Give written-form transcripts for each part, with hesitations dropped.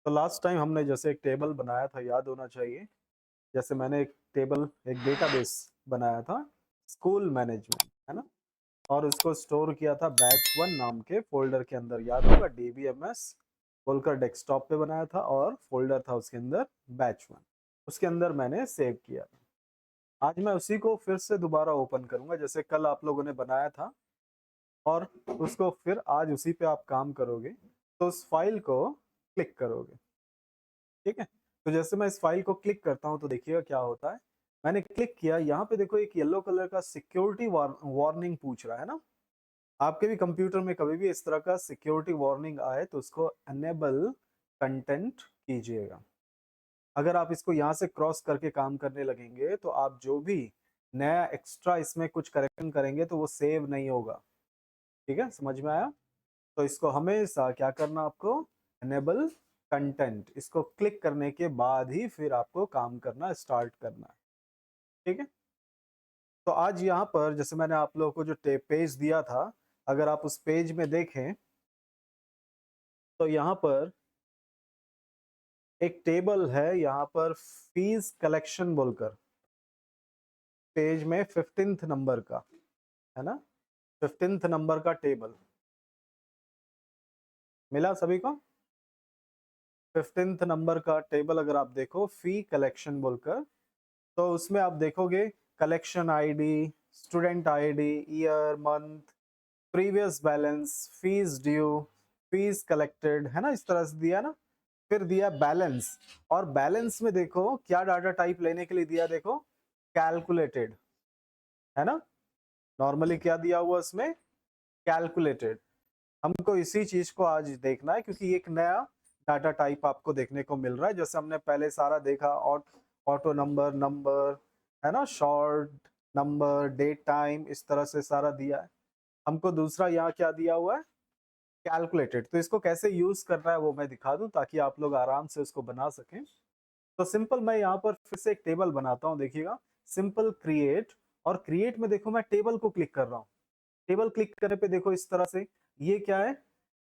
तो last time हमने जैसे एक टेबल बनाया था, याद होना चाहिए। जैसे मैंने एक डेटाबेस बनाया था, स्कूल मैनेजमेंट, है ना? और उसको स्टोर किया था बैच 1 नाम के फ़ोल्डर के अंदर, याद होगा, डीबीएमएस बोलकर डेस्कटॉप पे बनाया था और फ़ोल्डर था उसके अंदर बैच 1, उसके अंदर मैंने सेव किया था। आज मैं उसी को फिर से दोबारा ओपन करूँगा, जैसे कल आप लोगों ने बनाया था, और उसको फिर आज उसी पे आप काम करोगे, तो उस फ़ाइल को क्लिक करोगे। ठीक है? तो जैसे मैं इस फ़ाइल को क्लिक करता हूँ तो देखिएगा क्या होता है। मैंने क्लिक किया, यहाँ पे देखो एक येलो कलर का सिक्योरिटी वार्निंग पूछ रहा है ना? आपके भी कंप्यूटर में कभी भी इस तरह का सिक्योरिटी वार्निंग आए तो उसको इनेबल कंटेंट कीजिएगा। अगर आप इसको यहाँ से क्रॉस करके काम करने लगेंगे तो आप जो भी नया एक्स्ट्रा इसमें कुछ करेक्शन करेंगे तो वो सेव नहीं होगा। ठीक है? समझ में आया? तो इसको हमेशा क्या करना, आपको इनेबल कंटेंट, इसको क्लिक करने के बाद ही फिर आपको काम करना स्टार्ट करना है। ठीक है? तो आज यहाँ पर जैसे मैंने आप लोगों को जो पेज दिया था, अगर आप उस पेज में देखें तो यहाँ पर एक टेबल है, यहाँ पर फीस कलेक्शन बोलकर, पेज में 15th नंबर का, है ना? 15th नंबर का टेबल मिला सभी को? 15th नंबर का टेबल अगर आप देखो, फी कलेक्शन बोलकर, तो उसमें आप देखोगे collection ID, student ID, year, month, previous balance, fees due, fees collected, है ना? इस तरह से दिया ना। फिर दिया बैलेंस, और बैलेंस में देखो क्या डाटा टाइप लेने के लिए दिया, देखो कैलकुलेटेड, है ना? नॉर्मली क्या दिया हुआ उसमें, कैलकुलेटेड। हमको इसी चीज को आज देखना है क्योंकि एक नया डाटा टाइप आपको देखने को मिल रहा है। जैसे हमने पहले सारा देखा, ऑटो नंबर, नंबर, है ना, शॉर्ट नंबर, डेट टाइम, इस तरह से सारा दिया है। हमको दूसरा यहाँ क्या दिया हुआ है, कैलकुलेटेड। तो इसको कैसे यूज करना है वो मैं दिखा दूं ताकि आप लोग आराम से उसको बना सकें। तो सिंपल मैं यहाँ पर फिर से एक टेबल बनाता हूँ, देखिएगा, सिंपल क्रिएट, और क्रिएट में देखो मैं टेबल को क्लिक कर रहा हूँ। टेबल क्लिक करने पे देखो इस तरह से, ये क्या है,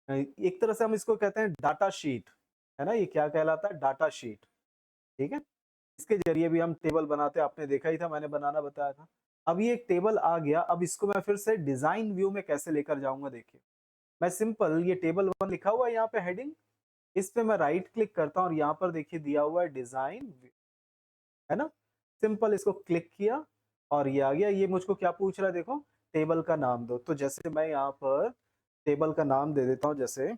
एक तरह से हम इसको कहते हैं डाटा शीट, है ना? ये क्या कहलाता है, डाटा शीट। ठीक है? इसके जरिए भी हम टेबल बनाते हैं, आपने देखा ही था, मैंने बनाना बताया था। अब ये एक टेबल आ गया, अब इसको मैं फिर से डिजाइन व्यू में कैसे लेकर जाऊंगा, देखिए। मैं सिंपल ये टेबल 1 लिखा हुआ है यहाँ पे हेडिंग, इस पे मैं राइट क्लिक करता हूँ और यहाँ पर देखिए दिया हुआ है डिजाइन व्यू, है ना? सिंपल इसको क्लिक किया और ये आ गया। ये मुझको क्या पूछ रहा है, देखो, टेबल का नाम दो। तो जैसे मैं यहाँ पर टेबल का नाम दे देता हूँ, जैसे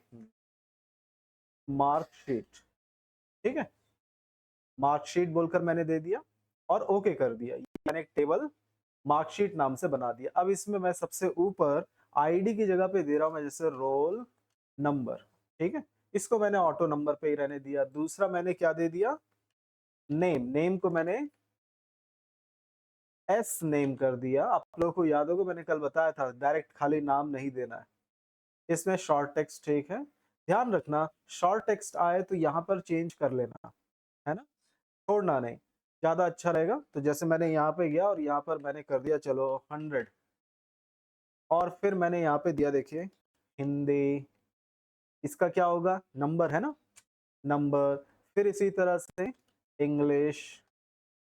मार्कशीट। ठीक है? मार्कशीट बोलकर मैंने दे दिया और ओके कर दिया। ये मैंने एक टेबल मार्कशीट नाम से बना दिया। अब इसमें मैं सबसे ऊपर आईडी की जगह पे दे रहा हूँ मैं, जैसे रोल नंबर। ठीक है? इसको मैंने ऑटो नंबर पे ही रहने दिया। दूसरा मैंने क्या दे दिया, नेम। नेम को मैंने एस नेम कर दिया। आप लोगों को याद होगा मैंने कल बताया था, डायरेक्ट खाली नाम नहीं देना है, इसमें शॉर्ट टेक्स्ट। ठीक है? ध्यान रखना, शॉर्ट टेक्स्ट आए तो यहाँ पर चेंज कर लेना, है ना? छोड़ना नहीं, ज्यादा अच्छा रहेगा। तो जैसे मैंने यहाँ पे गया और यहाँ पर मैंने कर दिया, चलो 100, और फिर मैंने यहाँ पे दिया, देखिए, हिंदी। इसका क्या होगा, नंबर, है ना? नंबर। फिर इसी तरह से इंग्लिश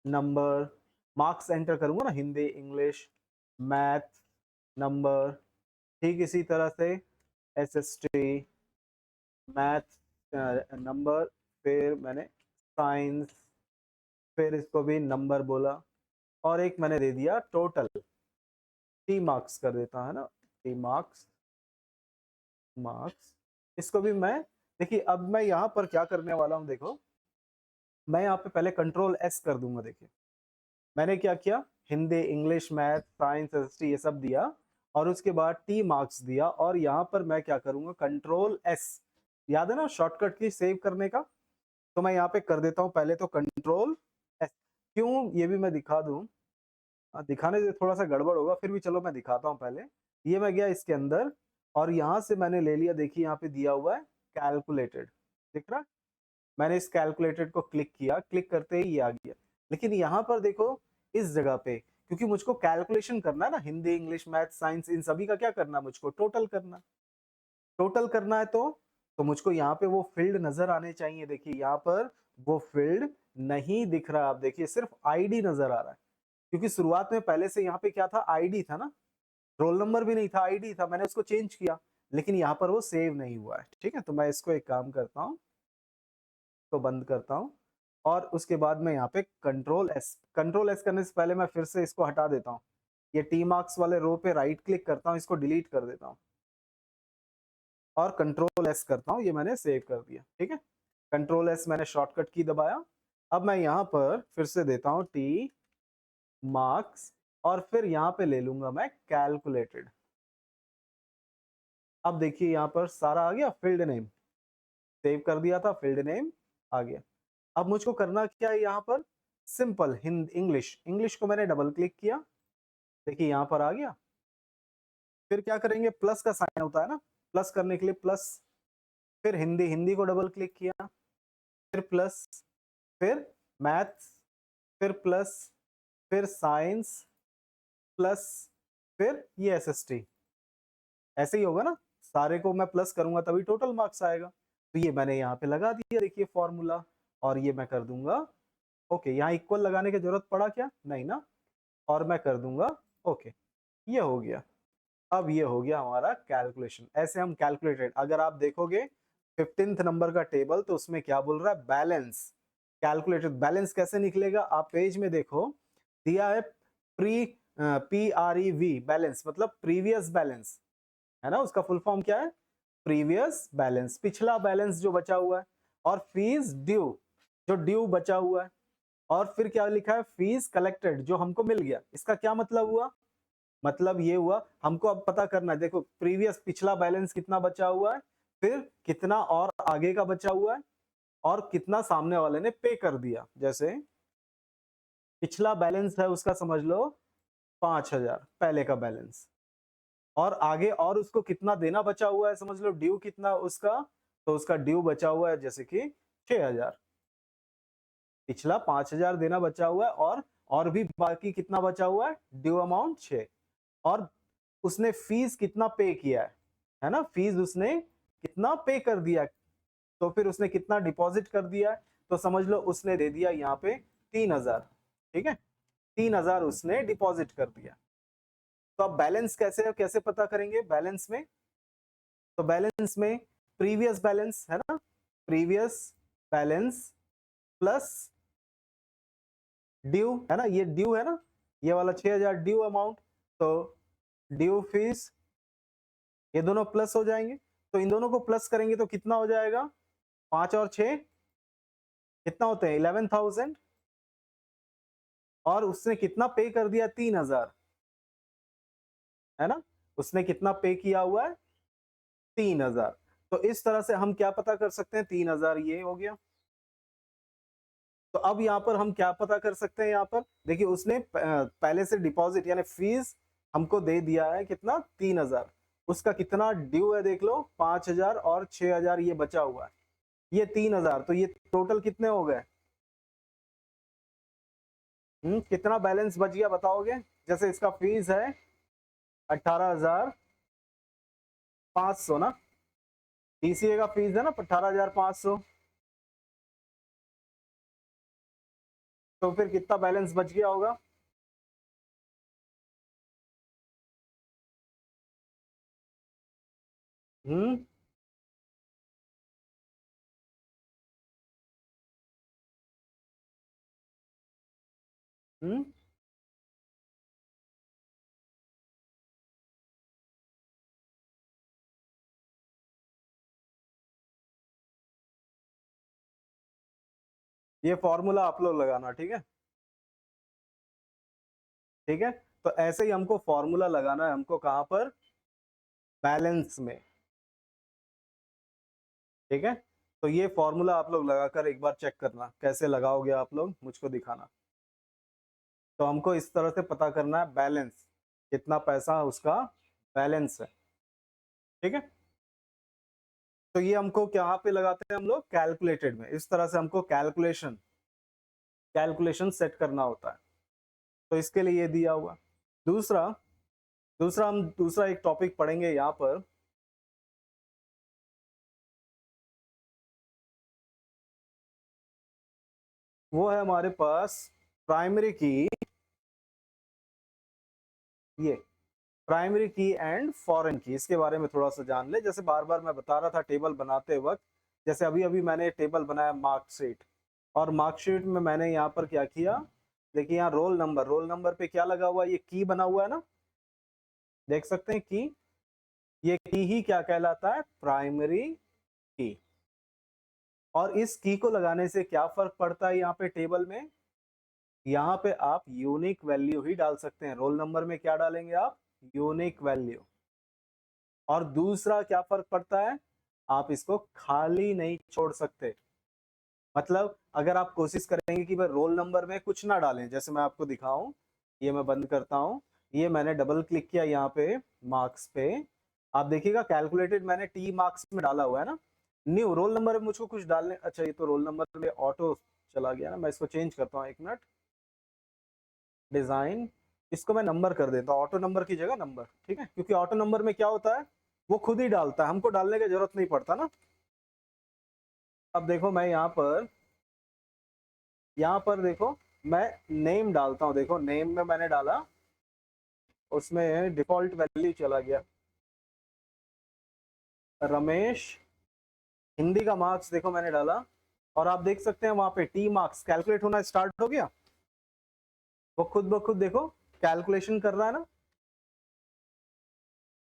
नंबर, मार्क्स एंटर करूंगा ना, हिंदी, इंग्लिश, मैथ नंबर। ठीक इसी तरह से एसएसटी, मैथ नंबर, फिर मैंने साइंस, फिर इसको भी नंबर बोला, और एक मैंने दे दिया टोटल, टी मार्क्स कर देता है ना, टी मार्क्स, मार्क्स। इसको भी मैं, देखिए, अब मैं यहाँ पर क्या करने वाला हूँ, देखो, मैं यहाँ पे पहले कंट्रोल एस कर दूंगा। देखिए मैंने क्या किया, Hindi, English, math, science, SST, ये सब दिया, और उसके बाद टी मार्क्स दिया, और यहाँ पर मैं क्या करूंगा, कंट्रोल एस, याद है ना शॉर्टकट की सेव करने का। तो मैं यहाँ पे कर देता हूँ पहले तो कंट्रोल एस। क्यों, ये भी मैं दिखा दूं। दिखाने से थोड़ा सा गड़बड़ होगा, फिर भी चलो मैं दिखाता हूँ पहले। ये मैं गया इसके अंदर, और यहाँ से मैंने ले लिया, देखिए यहाँ पे दिया हुआ है कैलकुलेटेड, दिख रहा है? मैंने इस कैलकुलेटेड को क्लिक किया, क्लिक करते ही ये आ गया। लेकिन यहाँ पर देखो, इस जगह पे, क्योंकि मुझको कैलकुलेशन करना है ना, हिंदी, इंग्लिश, मैथ, साइंस, इन सभी का क्या करना है, मुझको टोटल करना। टोटल करना है तो मुझको यहाँ पे वो फील्ड नजर आने चाहिए। देखिए यहाँ पर वो फील्ड नहीं दिख रहा, आप देखिए सिर्फ आईडी नजर आ रहा है, क्योंकि शुरुआत में पहले से यहाँ पे क्या था, आईडी था ना, रोल नंबर भी नहीं था, आईडी था, मैंने उसको चेंज किया, लेकिन यहाँ पर वो सेव नहीं हुआ है। ठीक है, तो मैं इसको एक काम करता हूँ, तो बंद करता हूँ, और उसके बाद मैं यहाँ पे कंट्रोल एस करने से पहले मैं फिर से इसको हटा देता हूँ। ये टी मार्क्स वाले रो पे राइट क्लिक करता हूँ, इसको डिलीट कर देता हूँ, और कंट्रोल एस करता हूँ, ये मैंने सेव कर दिया। ठीक है, कंट्रोल एस मैंने शॉर्टकट की दबाया। अब मैं यहाँ पर फिर से देता हूँ टी मार्क्स, और फिर यहाँ पे ले लूंगा मैं कैलकुलेटेड। अब देखिए यहाँ पर सारा आ गया, फील्ड नेम सेव कर दिया था, फील्ड नेम आ गया। अब मुझको करना क्या है, यहाँ पर सिंपल हिंद इंग्लिश, इंग्लिश को मैंने डबल क्लिक किया, देखिए यहाँ पर आ गया। फिर क्या करेंगे, प्लस का साइन होता है ना, प्लस करने के लिए प्लस, फिर हिंदी, हिंदी को डबल क्लिक किया, फिर प्लस, फिर मैथ्स, फिर प्लस, फिर साइंस प्लस, फिर ये एसएसटी। ऐसे ही होगा ना, सारे को मैं प्लस करूंगा तभी टोटल मार्क्स आएगा। तो ये मैंने यहाँ पे लगा दिया, देखिए फॉर्मूला, और ये मैं कर दूंगा ओके। यहाँ इक्वल लगाने की जरूरत पड़ा क्या, नहीं ना, और मैं कर दूंगा ओके, ये हो गया। अब ये हो गया हमारा कैलकुलेशन। ऐसे हम कैलकुलेटेड, अगर आप देखोगे 15th नंबर का टेबल, तो उसमें क्या बोल रहा है, बैलेंस कैलकुलेटेड। बैलेंस कैसे निकलेगा, आप पेज में देखो, दिया है PREV बैलेंस, मतलब प्रीवियस बैलेंस है ना, उसका फुल फॉर्म क्या है, प्रीवियस बैलेंस, पिछला बैलेंस जो बचा हुआ है, और फीस ड्यू, जो ड्यू बचा हुआ है, और फिर क्या लिखा है, फीस कलेक्टेड, जो हमको मिल गया। इसका क्या मतलब हुआ, मतलब ये हुआ हमको अब पता करना है, देखो प्रीवियस पिछला बैलेंस कितना बचा हुआ है, फिर कितना और आगे का बचा हुआ है, और कितना सामने वाले ने पे कर दिया। जैसे पिछला बैलेंस है उसका समझ लो 5,000 पहले का बैलेंस, और आगे और उसको कितना देना बचा हुआ है, समझ लो ड्यू कितना उसका, तो उसका ड्यू बचा हुआ है जैसे कि 6,000, पिछला 5,000 देना बचा हुआ है, और भी बाकी कितना बचा हुआ है, ड्यू अमाउंट 6, और उसने फीस कितना पे किया है ना, फीस उसने कितना पे कर दिया, तो फिर उसने कितना डिपॉजिट कर दिया है, तो समझ लो उसने दे दिया यहाँ पे 3,000। ठीक है, 3,000 उसने डिपॉजिट कर दिया। तो अब बैलेंस कैसे कैसे पता करेंगे, बैलेंस में, तो बैलेंस में प्रीवियस बैलेंस है ना, प्रीवियस बैलेंस प्लस ड्यू है ना, ये ड्यू है ना, ये वाला 6,000 ड्यू अमाउंट, तो ड्यू फीस, ये दोनों प्लस हो जाएंगे। तो इन दोनों को प्लस करेंगे तो कितना हो जाएगा, 5 और 6 कितना होते हैं, 11,000, और उसने कितना पे कर दिया, 3,000 है ना, उसने कितना पे किया हुआ है, 3,000। तो इस तरह से हम क्या पता कर सकते हैं, 3,000 ये हो गया। तो अब यहाँ पर हम क्या पता कर सकते हैं, यहाँ पर देखिए उसने पहले से डिपॉजिट यानी फीस हमको दे दिया है कितना, 3,000, उसका कितना ड्यू है देख लो, 5,000 और 6,000 ये बचा हुआ है, ये 3,000, तो ये टोटल कितने हो गए, कितना बैलेंस बच गया बताओगे। जैसे इसका फीस है 18,500 ना, डीसीए का फीस है ना 18,500, तो फिर कितना बैलेंस बच गया होगा, हम्म हम्म ये फॉर्मूला आप लोग लगाना, ठीक है, ठीक है। तो ऐसे ही हमको फॉर्मूला लगाना है, हमको कहां पर, बैलेंस में, ठीक है। तो ये फॉर्मूला आप लोग लगाकर एक बार चेक करना, कैसे लगाओगे आप लोग मुझको दिखाना। तो हमको इस तरह से पता करना है बैलेंस, कितना पैसा उसका बैलेंस है, ठीक है। तो ये हमको कहाँ पे लगाते हैं हम लोग, कैलकुलेटेड में, इस तरह से हमको कैलकुलेशन कैलकुलेशन सेट करना होता है। तो इसके लिए ये दिया हुआ। दूसरा दूसरा हम दूसरा एक टॉपिक पढ़ेंगे यहाँ पर, वो है हमारे पास प्राइमरी की, ये प्राइमरी की एंड फॉरेन की। इसके बारे में थोड़ा सा जान ले। जैसे बार बार मैं बता रहा था टेबल बनाते वक्त, जैसे अभी अभी मैंने टेबल बनाया मार्कशीट, और मार्कशीट में मैंने यहाँ पर क्या किया, देखिए यहाँ रोल नंबर पे क्या लगा हुआ है, ये की बना हुआ है ना, देख सकते हैं की, ये की ही क्या कहलाता है, प्राइमरी की। और इस की को लगाने से क्या फर्क पड़ता है यहाँ पे टेबल में, यहाँ पे आप यूनिक वैल्यू ही डाल सकते हैं। रोल नंबर में क्या डालेंगे आप, यूनिक वैल्यू। और दूसरा क्या फर्क पड़ता है, आप इसको खाली नहीं छोड़ सकते। मतलब अगर आप कोशिश करेंगे कि भाई रोल नंबर में कुछ ना डालें, जैसे मैं आपको दिखाऊं, ये मैं बंद करता हूं, ये मैंने डबल क्लिक किया यहाँ पे मार्क्स पे, आप देखिएगा कैलकुलेटेड मैंने टी मार्क्स में डाला हुआ है ना। न्यू रोल नंबर में मुझको कुछ डालने, अच्छा ये तो रोल नंबर में ऑटो चला गया ना, मैं इसको चेंज करता हूँ, एक मिनट, डिजाइन, इसको मैं नंबर कर देता हूँ, ऑटो नंबर की जगह नंबर, ठीक है, क्योंकि ऑटो नंबर में क्या होता है, वो खुद ही डालता है, हमको डालने की जरूरत नहीं पड़ता ना। अब देखो मैं यहाँ पर देखो मैं नेम डालता हूँ, देखो नेम में मैंने डाला, उसमें डिफॉल्ट वैल्यू चला गया रमेश, हिंदी का मार्क्स देखो मैंने डाला, और आप देख सकते हैं वहां पे टी मार्क्स कैलकुलेट होना स्टार्ट हो गया, वो खुद ब खुद देखो कैलकुलेशन कर रहा है ना।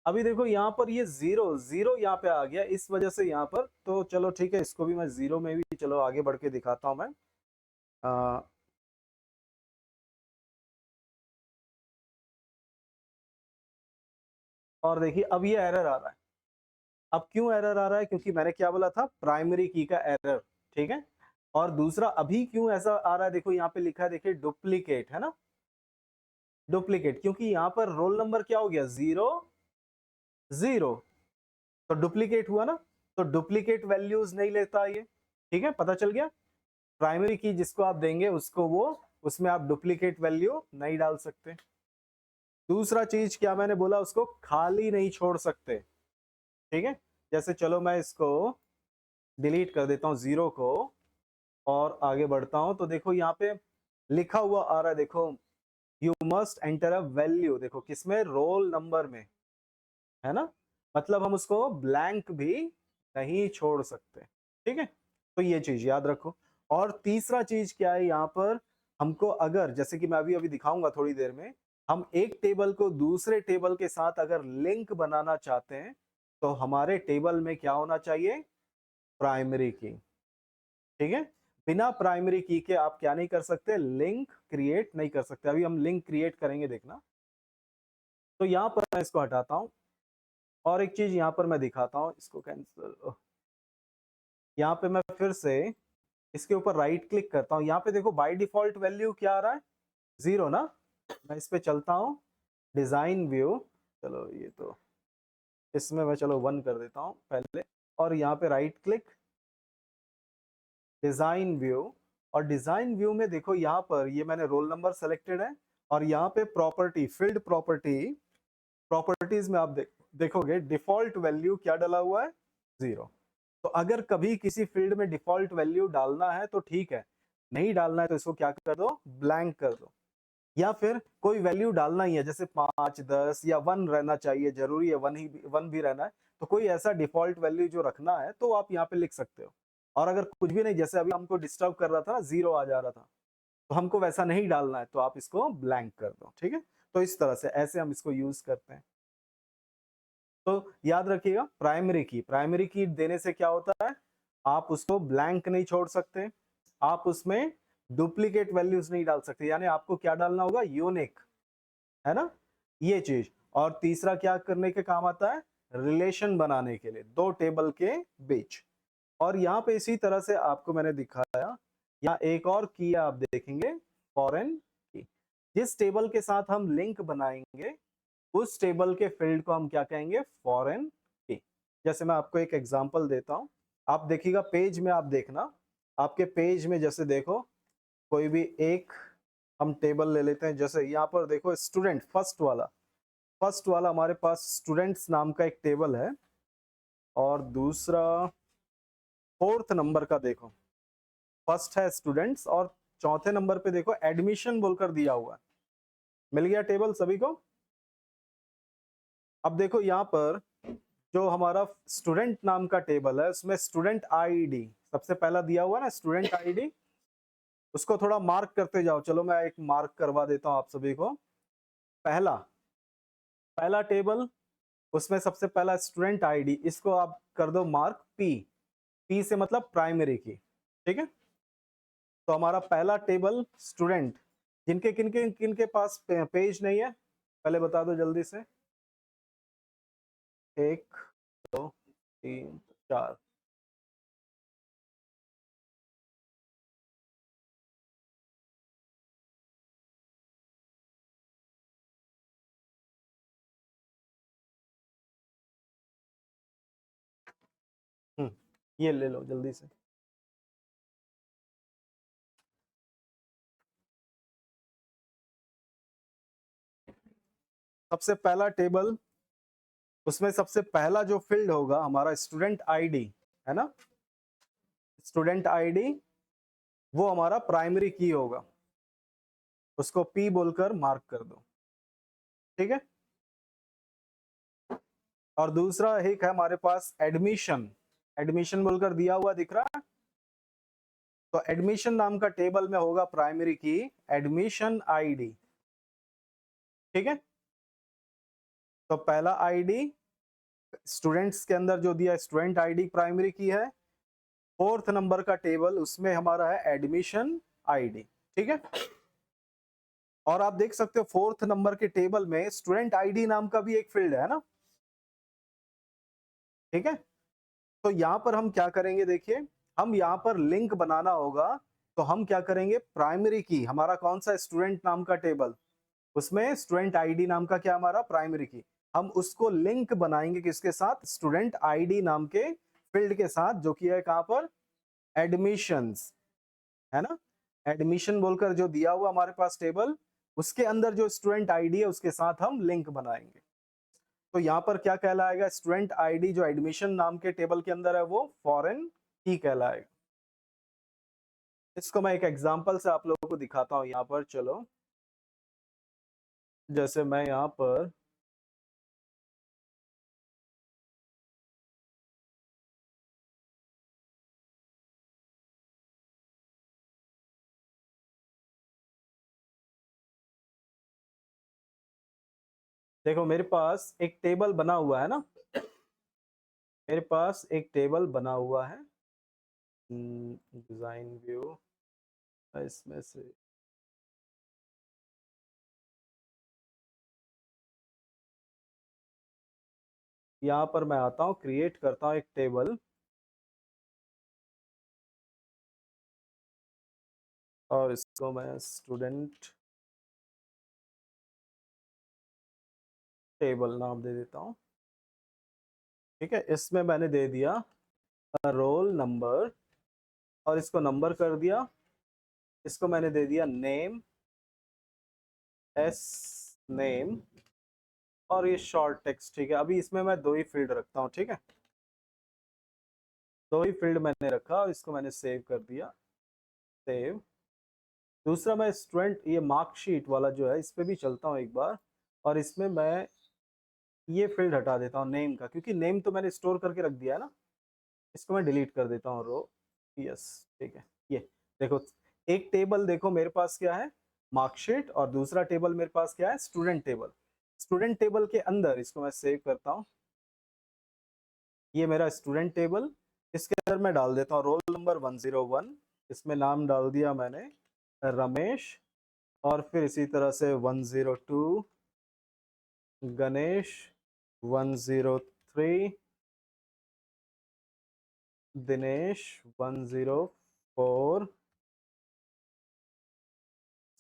अभी देखो यहाँ पर ये जीरो जीरो यहाँ पे आ गया, इस वजह से यहाँ पर, तो चलो ठीक है, इसको भी मैं जीरो में भी चलो आगे बढ़ के दिखाता हूँ मैं। आ, और देखिए अब ये एरर आ रहा है। अब क्यों एरर आ रहा है, क्योंकि मैंने क्या बोला था, प्राइमरी की का एरर, ठीक है। और दूसरा अभी क्यों ऐसा आ रहा है, देखो यहाँ पे लिखा है, देखिए डुप्लीकेट है ना, डुप्लीकेट, क्योंकि यहाँ पर रोल नंबर क्या हो गया, जीरो जीरो, तो डुप्लीकेट हुआ ना, तो डुप्लीकेट वैल्यूज नहीं लेता ये, ठीक है, पता चल गया। प्राइमरी की जिसको आप देंगे उसको वो, उसमें आप डुप्लीकेट वैल्यू नहीं डाल सकते। दूसरा चीज क्या मैंने बोला, उसको खाली नहीं छोड़ सकते, ठीक है। जैसे चलो मैं इसको डिलीट कर देता हूँ जीरो को, और आगे बढ़ता हूं, तो देखो यहाँ पे लिखा हुआ आ रहा है, देखो you must enter a value, देखो किसमें, रोल नंबर में, है ना, मतलब हम उसको ब्लैंक भी नहीं छोड़ सकते, ठीक है। तो ये चीज याद रखो। और तीसरा चीज क्या है यहाँ पर, हमको अगर, जैसे कि मैं अभी अभी दिखाऊंगा थोड़ी देर में, हम एक टेबल को दूसरे टेबल के साथ अगर लिंक बनाना चाहते हैं, तो हमारे टेबल में क्या होना चाहिए, प्राइमरी की, ठीक है। बिना प्राइमरी की के आप क्या नहीं कर सकते, लिंक क्रिएट नहीं कर सकते। अभी हम लिंक क्रिएट करेंगे, देखना। तो यहाँ पर मैं इसको हटाता हूँ, और एक चीज यहाँ पर मैं दिखाता हूँ, इसको कैंसिल, यहाँ पे मैं फिर से इसके ऊपर राइट क्लिक करता हूँ, यहाँ पे देखो बाय डिफॉल्ट वैल्यू क्या आ रहा है, जीरो ना। मैं इस पे चलता हूँ, डिजाइन व्यू, चलो ये तो, इसमें मैं चलो वन कर देता हूँ पहले, और यहाँ पे राइट क्लिक, डिजाइन व्यू, और डिजाइन व्यू में देखो यहाँ पर ये मैंने रोल नंबर सेलेक्टेड है, और यहाँ पे प्रॉपर्टी, फील्ड प्रॉपर्टी, प्रॉपर्टीज में आप देखोगे डिफॉल्ट वैल्यू क्या डाला हुआ है, जीरो। तो अगर कभी किसी फील्ड में डिफॉल्ट वैल्यू डालना है तो ठीक है, नहीं डालना है तो इसको क्या कर दो, ब्लैंक कर दो। या फिर कोई वैल्यू डालना ही है, जैसे 5 10 या 1 रहना चाहिए, जरूरी है 1 ही, 1 भी रहना है, तो कोई ऐसा डिफॉल्ट वैल्यू जो रखना है तो आप यहाँ पे लिख सकते हो। और अगर कुछ भी नहीं, जैसे अभी हमको डिस्टर्ब कर रहा था ना, जीरो आ जा रहा था, तो हमको वैसा नहीं डालना है, तो आप इसको ब्लैंक कर दो, ठीक है। तो इस तरह से ऐसे हम इसको यूज करते हैं। तो याद रखिएगा, प्राइमरी की देने से क्या होता है, आप उसको ब्लैंक नहीं छोड़ सकते, आप उसमें डुप्लीकेट वैल्यूज नहीं डाल सकते, यानी आपको क्या डालना होगा, यूनिक, है ना, ये चीज। और तीसरा क्या करने के काम आता है, रिलेशन बनाने के लिए दो टेबल के बीच। और यहाँ पे इसी तरह से आपको मैंने दिखाया, यहाँ एक और की आप देखेंगे, फॉरेन की, जिस टेबल के साथ हम लिंक बनाएंगे उस टेबल के फील्ड को हम क्या कहेंगे, फॉरेन की। जैसे मैं आपको एक एग्जांपल देता हूं, आप देखिएगा पेज में, आप देखना आपके पेज में, जैसे देखो कोई भी एक हम टेबल ले लेते हैं, जैसे यहाँ पर देखो स्टूडेंट, फर्स्ट वाला हमारे पास स्टूडेंट्स नाम का एक टेबल है, और दूसरा फोर्थ नंबर का देखो, फर्स्ट है स्टूडेंट्स और चौथे नंबर पे देखो एडमिशन बोलकर दिया हुआ है। मिल गया टेबल सभी को? अब देखो यहाँ पर जो हमारा स्टूडेंट नाम का टेबल है उसमें स्टूडेंट आईडी सबसे पहला दिया हुआ ना, स्टूडेंट आईडी, उसको थोड़ा मार्क करते जाओ। चलो मैं एक मार्क करवा देता हूँ आप सभी को। पहला पहला टेबल, उसमें सबसे पहला स्टूडेंट आईडी, इसको आप कर दो मार्क पी। पी से मतलब प्राइमरी की, ठीक है। तो हमारा पहला टेबल स्टूडेंट, जिनके किनके किनके पास पेज नहीं है पहले बता दो जल्दी से। 1 2 3 4। ये ले लो जल्दी से। सबसे पहला टेबल, उसमें सबसे पहला जो फील्ड होगा हमारा स्टूडेंट आईडी, है ना। स्टूडेंट आईडी वो हमारा प्राइमरी की होगा, उसको पी बोलकर मार्क कर दो, ठीक है। और दूसरा एक है हमारे पास एडमिशन, एडमिशन बोलकर दिया हुआ दिख रहा है। तो एडमिशन नाम का टेबल में होगा प्राइमरी की एडमिशन आईडी, ठीक है। तो पहला आईडी स्टूडेंट्स के अंदर जो दिया स्टूडेंट आईडी प्राइमरी की है। फोर्थ नंबर का टेबल उसमें हमारा है एडमिशन आईडी, ठीक है। और आप देख सकते हो फोर्थ नंबर के टेबल में स्टूडेंट आईडी नाम का भी एक फील्ड है ना, ठीक है। तो यहां पर हम क्या करेंगे, देखिए हम यहां पर लिंक बनाना होगा। तो हम क्या करेंगे, प्राइमरी की हमारा कौन सा स्टूडेंट नाम का टेबल, उसमें स्टूडेंट आईडी नाम का क्या हमारा प्राइमरी की, हम उसको लिंक बनाएंगे किसके साथ, स्टूडेंट आईडी नाम के फील्ड के साथ, जो कि है कहां पर, एडमिशंस, है ना। एडमिशन बोलकर जो दिया हुआ हमारे पास टेबल, उसके अंदर जो स्टूडेंट आईडी है उसके साथ हम लिंक बनाएंगे। तो यहाँ पर क्या कहलाएगा, स्टूडेंट आईडी जो एडमिशन नाम के टेबल के अंदर है वो फॉरेन की कहलाएगा। इसको मैं एक एग्जांपल से आप लोगों को दिखाता हूँ यहाँ पर। चलो जैसे मैं यहाँ पर देखो मेरे पास एक टेबल बना हुआ है ना, मेरे पास एक टेबल बना हुआ है, डिजाइन व्यू, इसमें से यहाँ पर मैं आता हूँ, क्रिएट करता हूँ एक टेबल, और इसको मैं स्टूडेंट टेबल नाम दे देता हूँ, ठीक है। इसमें मैंने दे दिया रोल नंबर, और इसको नंबर कर दिया। इसको मैंने दे दिया नेम, एस नेम, और ये शॉर्ट टेक्स्ट, ठीक है। अभी इसमें मैं दो ही फील्ड रखता हूँ, ठीक है, दो ही फील्ड मैंने रखा और इसको मैंने सेव कर दिया, सेव। दूसरा मैं स्टूडेंट, ये मार्कशीट वाला जो है इस पे भी चलता हूँ एक बार, और इसमें मैं ये फील्ड हटा देता हूँ नेम का, क्योंकि नेम तो मैंने स्टोर करके रख दिया है ना। इसको मैं डिलीट कर देता हूँ रो, यस, ठीक है। ये देखो एक टेबल देखो मेरे पास क्या है, मार्कशीट, और दूसरा टेबल मेरे पास क्या है, स्टूडेंट टेबल। स्टूडेंट टेबल के अंदर इसको मैं सेव करता हूँ, ये मेरा स्टूडेंट टेबल। इसके अंदर मैं डाल देता हूँ रोल नंबर 101, इसमें नाम डाल दिया मैंने रमेश, और फिर इसी तरह से 102 गणेश, 103 दिनेश, 104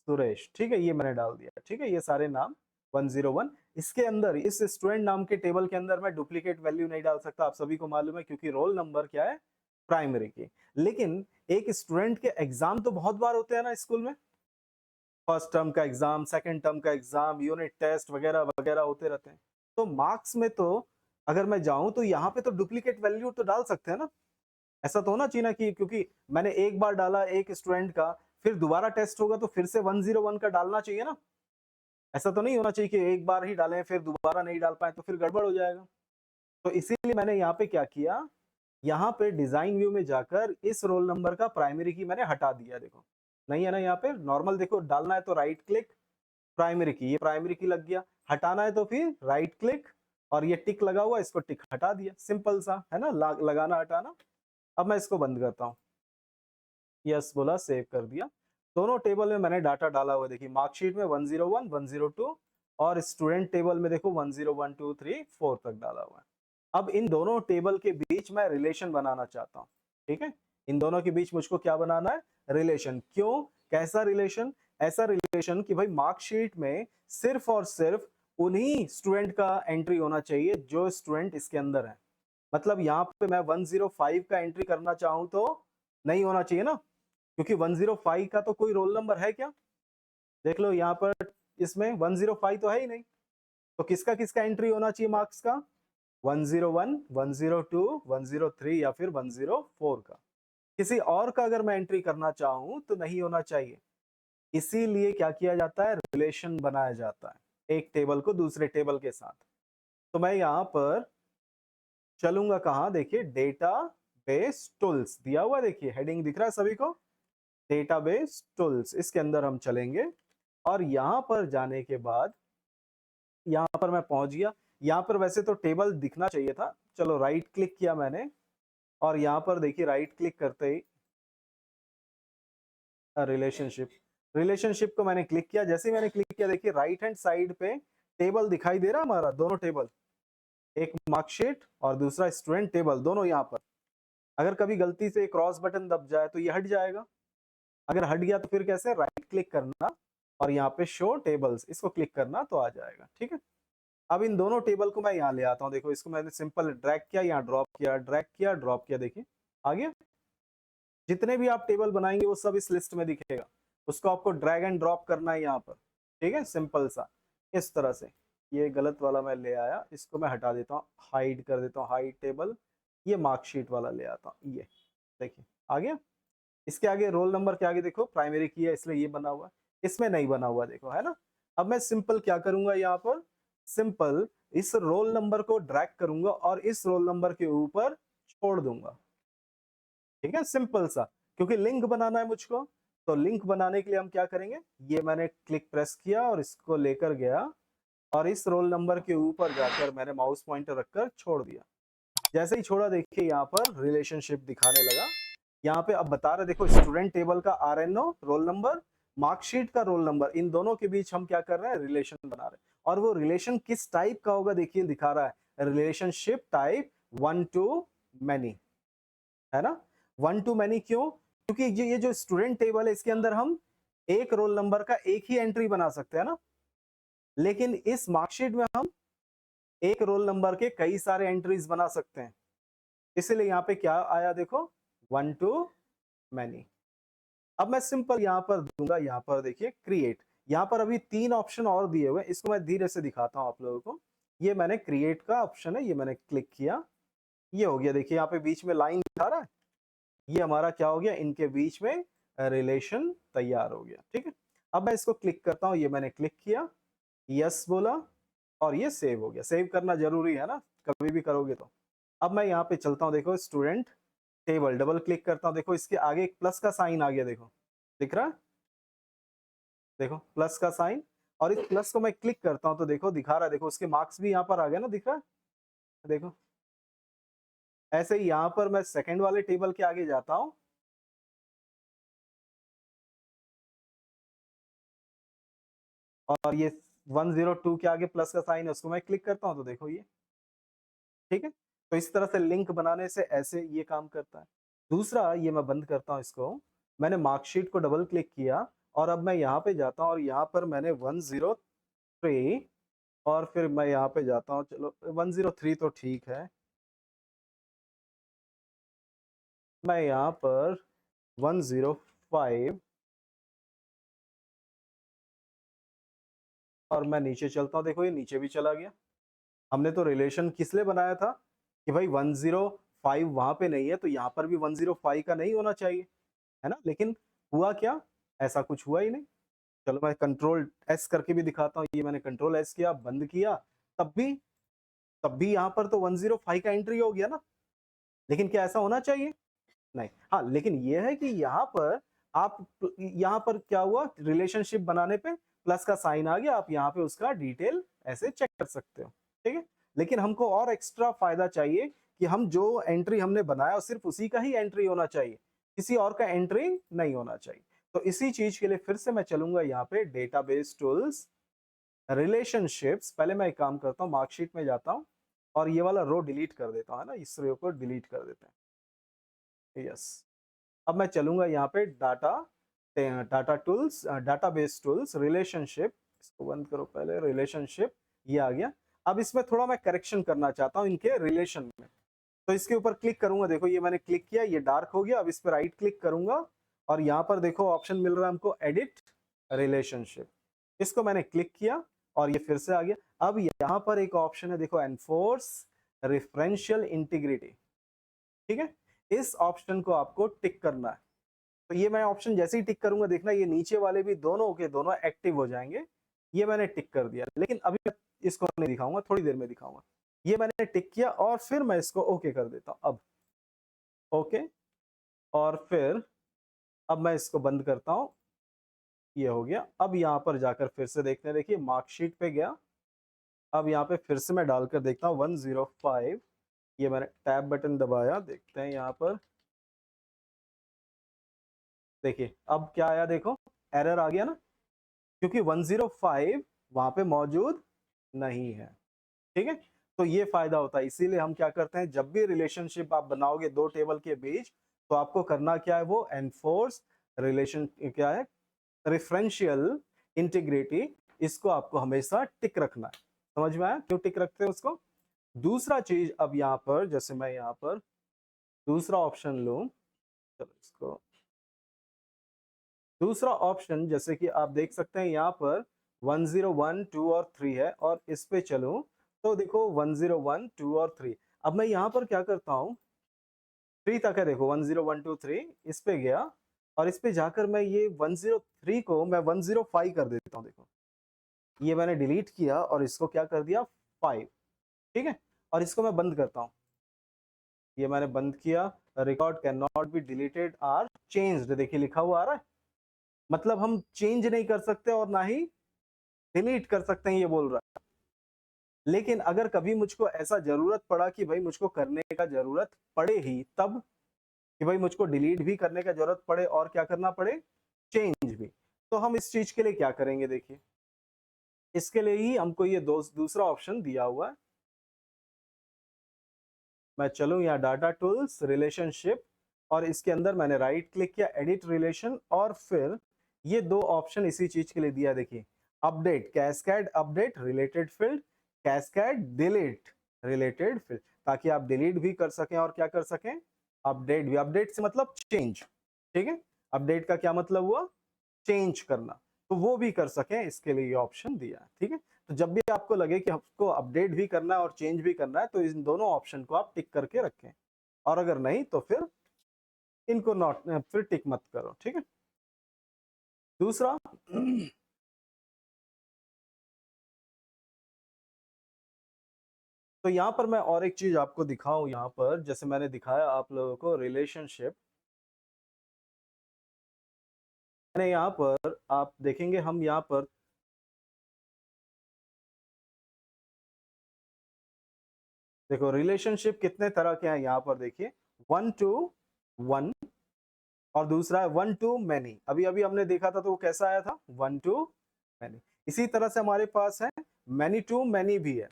सुरेश, ठीक है। ये मैंने डाल दिया, ठीक है, ये सारे नाम 101। इसके अंदर इस स्टूडेंट नाम के टेबल के अंदर मैं डुप्लीकेट वैल्यू नहीं डाल सकता, आप सभी को मालूम है, क्योंकि रोल नंबर क्या है, प्राइमरी की। लेकिन एक स्टूडेंट के एग्जाम तो बहुत बार होते हैं ना स्कूल में, फर्स्ट टर्म का एग्जाम, सेकंड टर्म का एग्जाम, यूनिट टेस्ट वगैरह वगैरह होते रहते हैं। तो मार्क्स में तो अगर मैं जाऊं तो यहाँ पे तो डुप्लीकेट वैल्यू तो डाल सकते हैं ना। ऐसा तो होना चाहिए ना कि क्योंकि मैंने एक बार डाला एक स्टूडेंट का, फिर दोबारा टेस्ट होगा तो फिर से 101 का डालना चाहिए ना। ऐसा तो नहीं होना चाहिए कि एक बार ही डालें फिर दोबारा नहीं डाल पाए तो फिर गड़बड़ हो जाएगा। तो इसीलिए मैंने यहाँ पे क्या किया, यहाँ पे डिजाइन व्यू में जाकर इस रोल नंबर का प्राइमरी की मैंने हटा दिया। देखो नहीं है ना, यहाँ पे नॉर्मल देखो डालना है तो राइट क्लिक प्राइमरी की, ये प्राइमरी की लग गया। हटाना है तो फिर राइट क्लिक और ये टिक लगा हुआ इसको टिक हटा दिया। सिंपल सा है ना, लगाना हटाना। अब मैं इसको बंद करता हूँ, यस बोला, सेव कर दिया। दोनों टेबल में मैंने डाटा डाला हुआ, देखिए मार्कशीट में 101 102 और स्टूडेंट टेबल में देखो 101 2 3 4 तक डाला हुआ है। अब इन दोनों टेबल के बीच मैं रिलेशन बनाना चाहता हूँ। ठीक है, इन दोनों के बीच मुझको क्या बनाना है, रिलेशन। क्यों, कैसा रिलेशन, ऐसा रिलेशन कि भाई मार्कशीट में सिर्फ और सिर्फ उन्हीं स्टूडेंट का एंट्री होना चाहिए जो स्टूडेंट इसके अंदर है। मतलब यहाँ पे मैं 105 का एंट्री करना चाहूँ तो नहीं होना चाहिए ना, क्योंकि 105 का तो कोई रोल नंबर है क्या, देख लो यहाँ पर इसमें 105 तो है ही नहीं। तो किसका किसका एंट्री होना चाहिए मार्क्स का, 101 102 103 या फिर 104 का। किसी और का अगर मैं एंट्री करना चाहूं तो नहीं होना चाहिए। इसीलिए क्या किया जाता है, रिलेशन बनाया जाता है एक टेबल को दूसरे टेबल के साथ। तो मैं यहाँ पर चलूंगा कहाँ, देखिए डेटा बेस टूल्स दिया हुआ, देखिए हेडिंग दिख रहा है सभी को, डेटाबेस टूल्स, इसके अंदर हम चलेंगे। और यहाँ पर जाने के बाद यहाँ पर मैं पहुंच गया। यहाँ पर वैसे तो टेबल दिखना चाहिए था, चलो राइट क्लिक किया मैंने और यहाँ पर देखिए राइट क्लिक करते ही रिलेशनशिप, रिलेशनशिप को मैंने क्लिक किया। जैसे ही मैंने क्लिक किया देखिए राइट हैंड साइड पे टेबल दिखाई दे रहा हमारा, दोनों टेबल, एक मार्कशीट और दूसरा स्टूडेंट टेबल, दोनों यहाँ पर। अगर कभी गलती से क्रॉस बटन दब जाए तो ये हट जाएगा। अगर हट गया तो फिर कैसे, राइट क्लिक करना और यहाँ पे शो टेबल्स, इसको क्लिक करना तो आ जाएगा। ठीक है, अब इन दोनों टेबल को मैं यहाँ ले आता हूँ। देखो इसको मैंने सिंपल ड्रैग किया, यहाँ ड्रॉप किया, ड्रैग किया ड्रॉप किया, देखिए आ गया। जितने भी आप टेबल बनाएंगे वो सब इस लिस्ट में दिखेगा, उसको आपको ड्रैग एंड ड्रॉप करना है यहाँ पर। ठीक है, सिंपल सा इस तरह से। ये गलत वाला मैं ले आया, इसको मैं हटा देता हूँ, हाइड कर देता हूँ, हाइड टेबल। ये मार्कशीट वाला ले आता हूँ, ये देखिए आ गया। इसके आगे रोल नंबर के आगे देखो प्राइमरी की है इसलिए ये बना हुआ है, इसमें नहीं बना हुआ, देखो है ना। अब मैं सिंपल क्या करूंगा, यहाँ पर सिंपल इस रोल नंबर को ड्रैग करूंगा और इस रोल नंबर के ऊपर छोड़ दूंगा। ठीक है, सिंपल सा, क्योंकि लिंक बनाना है मुझको। तो लिंक बनाने के लिए हम क्या करेंगे, ये मैंने क्लिक प्रेस किया और इसको लेकर गया और इस रोल नंबर के ऊपर जाकर मैंने माउस पॉइंटर रखकर छोड़ दिया। जैसे ही छोड़ा देखिए यहाँ पर रिलेशनशिप दिखाने लगा। यहाँ पे अब बता रहे, देखो स्टूडेंट टेबल का RNO रोल नंबर, मार्कशीट का रोल नंबर, इन दोनों के बीच हम क्या कर रहे हैं, रिलेशन बना रहे हैं। और वो रिलेशन किस टाइप का होगा देखिए दिखा रहा है, रिलेशनशिप टाइप 1 to many, है ना। 1 to many क्यों, क्योंकि ये जो स्टूडेंट टेबल है इसके अंदर हम एक रोल नंबर का एक ही एंट्री बना सकते हैं ना, लेकिन इस मार्कशीट में हम एक रोल नंबर के कई सारे एंट्रीज बना सकते हैं। इसलिए यहाँ पे क्या आया देखो, 1 to many। अब मैं सिंपल यहाँ पर दूंगा, यहाँ पर देखिए क्रिएट, यहाँ पर अभी 3 ऑप्शन और दिए हुए हैं, इसको मैं धीरे से दिखाता हूँ आप लोगों को। ये मैंने क्रिएट का ऑप्शन है, ये मैंने क्लिक किया, ये हो गया। देखिए यहाँ पे बीच में लाइन दिखा रहा है, ये हमारा क्या हो गया, इनके बीच में रिलेशन तैयार हो गया। ठीक है, अब मैं इसको क्लिक करता हूँ, ये मैंने क्लिक किया, यस बोला और ये सेव हो गया। सेव करना जरूरी है ना, कभी भी करोगे तो। अब मैं यहाँ पे चलता हूँ, देखो स्टूडेंट टेबल, डबल क्लिक करता हूँ, देखो इसके आगे एक प्लस का साइन आ गया, देखो दिख रहा है, देखो प्लस का साइन। और इस प्लस को मैं क्लिक करता हूँ तो देखो दिखा रहा है, देखो उसके मार्क्स भी यहाँ पर आ गए ना, दिख रहा है, देखो। ऐसे ही यहाँ पर मैं सेकंड वाले टेबल के आगे जाता हूँ और ये 102 के आगे प्लस का साइन है, उसको मैं क्लिक करता हूँ तो देखो ये। ठीक है, तो इस तरह से लिंक बनाने से ऐसे ये काम करता है। दूसरा, ये मैं बंद करता हूँ इसको, मैंने मार्कशीट को डबल क्लिक किया और अब मैं यहाँ पे जाता हूँ और यहाँ पर मैंने 103 और फिर मैं यहाँ पे जाता हूँ, चलो 103 तो ठीक है, मैं यहाँ पर 105 और मैं नीचे चलता हूँ, देखो ये नीचे भी चला गया। हमने तो रिलेशन किस लिए बनाया था कि भाई 105 वहां पे नहीं है तो यहाँ पर भी 105 का नहीं होना चाहिए, है ना। लेकिन हुआ क्या, ऐसा कुछ हुआ ही नहीं। चलो मैं कंट्रोल एस करके भी दिखाता हूँ, ये मैंने कंट्रोल एस किया, बंद किया, तब भी यहाँ पर तो 105 का एंट्री हो गया ना। लेकिन क्या ऐसा होना चाहिए? नहीं। हाँ, लेकिन ये है कि यहाँ पर क्या हुआ, रिलेशनशिप बनाने पे प्लस का साइन आ गया, आप यहाँ पे उसका डिटेल ऐसे चेक कर सकते हो, ठीक है। लेकिन हमको और एक्स्ट्रा फायदा चाहिए कि हम जो एंट्री हमने बनाया सिर्फ उसी का ही एंट्री होना चाहिए, किसी और का एंट्री नहीं होना चाहिए। तो इसी चीज के लिए फिर से मैं चलूंगा यहाँ पे डेटाबेस टूल्स, रिलेशनशिप्स। पहले मैं एक काम करता हूँ, मार्कशीट में जाता हूँ और ये वाला रो डिलीट कर देता हूँ, है ना, इस रो को डिलीट कर देते हैं। यस, अब मैं चलूंगा यहाँ पे data tools, database tools, relationship, इसको बंद करो पहले, रिलेशनशिप, ये आ गया। अब इसमें थोड़ा मैं करेक्शन करना चाहता हूँ इनके रिलेशन में, तो इसके ऊपर क्लिक करूंगा, देखो ये मैंने क्लिक किया, ये डार्क हो गया। अब इस पर राइट क्लिक करूंगा और यहाँ पर देखो ऑप्शन मिल रहा है हमको, एडिट रिलेशनशिप, इसको मैंने क्लिक किया और ये फिर से आ गया। अब यहाँ पर एक ऑप्शन है देखो, एनफोर्स रेफरेंशियल इंटीग्रिटी, ठीक है, इस ऑप्शन को आपको टिक करना है। तो ये मैं ऑप्शन जैसे ही टिक करूंगा, देखना ये नीचे वाले भी दोनों के दोनों एक्टिव हो जाएंगे। ये मैंने टिक कर दिया, लेकिन अभी मैं इसको नहीं दिखाऊंगा, थोड़ी देर में दिखाऊंगा। ये मैंने टिक किया और फिर मैं इसको ओके कर देता हूं। अब ओके, और फिर अब मैं इसको बंद करता हूं, ये हो गया। अब यहाँ पर जाकर फिर से देखते हैं, देखिए मार्कशीट पे गया, अब यहाँ पे फिर से मैं डालकर देखता हूँ 105, ये मैंने टैब बटन दबाया, देखते हैं यहाँ पर, देखिए अब क्या आया, देखो एरर आ गया ना, क्योंकि 105 वहां पे मौजूद नहीं है, ठीक है। तो ये फायदा होता है, इसीलिए हम क्या करते हैं, जब भी रिलेशनशिप आप बनाओगे दो टेबल के बीच, तो आपको करना क्या है, वो एनफोर्स रिलेशन, क्या है, रेफरेंशियल इंटीग्रिटी, इसको आपको हमेशा टिक रखना है। समझ में आया क्यों टिक रखते हैं उसको? दूसरा चीज, अब यहाँ पर जैसे मैं यहाँ पर दूसरा ऑप्शन लूं, चलो इसको, दूसरा ऑप्शन जैसे कि आप देख सकते हैं यहाँ पर 101, 2 और 3 है, और इस पे चलूं तो देखो 101, 2 और 3। अब मैं यहाँ पर क्या करता हूँ, 3 तक है, देखो 101, 2, 3, इस पे गया और इस पे जाकर मैं ये 103 को मैं 105 कर देता हूँ। देखो ये मैंने डिलीट किया और इसको क्या कर दिया, 5, ठीक है। और इसको मैं बंद करता हूँ, ये मैंने बंद किया, record can not be deleted or changed, देखिए लिखा हुआ आ रहा है, मतलब हम चेंज नहीं कर सकते और ना ही डिलीट कर सकते हैं, ये बोल रहा है। लेकिन अगर कभी मुझको ऐसा जरूरत पड़ा कि भाई मुझको करने का जरूरत पड़े ही, तब कि भाई मुझको डिलीट भी करने का जरूरत पड़े और क्या करना पड़े, चेंज भी, तो हम इस चीज के लिए क्या करेंगे, देखिए इसके लिए ही हमको ये दूसरा ऑप्शन दिया हुआ है। मैं चलूं यहाँ डाटा टूल्स, रिलेशनशिप, और इसके अंदर मैंने राइट क्लिक किया, एडिट रिलेशन, और फिर ये दो ऑप्शन इसी चीज के लिए दिया, देखिए update, cascade update related field, cascade delete related field, ताकि आप डिलीट भी कर सकें और क्या कर सकें, अपडेट भी। अपडेट से मतलब चेंज, ठीक है, अपडेट का क्या मतलब हुआ, चेंज करना, तो वो भी कर सकें, इसके लिए ये ऑप्शन दिया है, ठीक है। तो जब भी आपको लगे कि आपको अपडेट भी करना है और चेंज भी करना है, तो इन दोनों ऑप्शन को आप टिक करके रखें, और अगर नहीं तो फिर इनको नॉट, फिर टिक मत करो, ठीक है। दूसरा तो यहाँ पर मैं और एक चीज आपको दिखाऊं, यहाँ पर जैसे मैंने दिखाया आप लोगों को रिलेशनशिप, मैंने यहाँ पर आप देखेंगे, हम यहाँ पर देखो रिलेशनशिप कितने तरह के हैं, यहाँ पर देखिए 1 to 1, और दूसरा है 1 to many, अभी अभी हमने देखा था तो वो कैसा आया था, 1 to many। इसी तरह से हमारे पास है many to many भी है,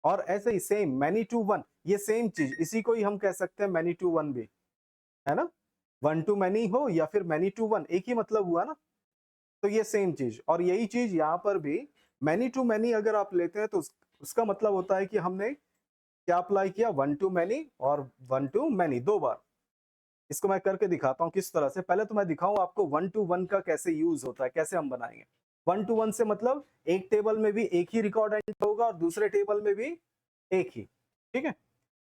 और ऐसे ही सेम many to 1, ये सेम चीज, इसी को ही हम कह सकते हैं many to 1 भी, है ना, 1 to many हो या फिर many to 1, एक ही मतलब हुआ ना। तो ये सेम चीज, और यही चीज यहाँ पर भी many to many अगर आप लेते हैं तो उसका मतलब होता है कि हमने क्या अप्लाई किया, 1 to many और 1 to many, दो बार। इसको मैं करके दिखाता हूँ किस तरह से, पहले तो मैं दिखाऊं आपको 1 to 1 का कैसे यूज होता है, कैसे हम बनाएंगे। 1 to 1 से मतलब एक टेबल में भी एक ही रिकॉर्ड एंटर होगा और दूसरे टेबल में भी एक ही, ठीक है।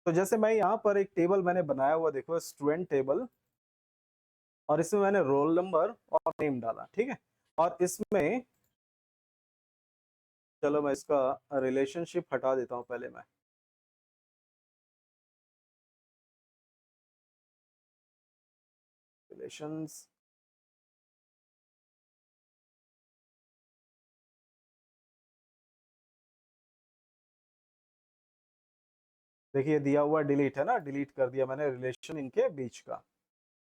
तो जैसे मैं यहाँ पर एक टेबल मैंने बनाया हुआ, देखो स्टूडेंट टेबल, और इसमें मैंने रोल नंबर और नेम डाला, ठीक है। और इसमें चलो मैं इसका रिलेशनशिप हटा देता हूँ पहले मैं। रिलेशंस, देखिए दिया हुआ डिलीट है ना, डिलीट कर दिया मैंने रिलेशन इनके बीच का।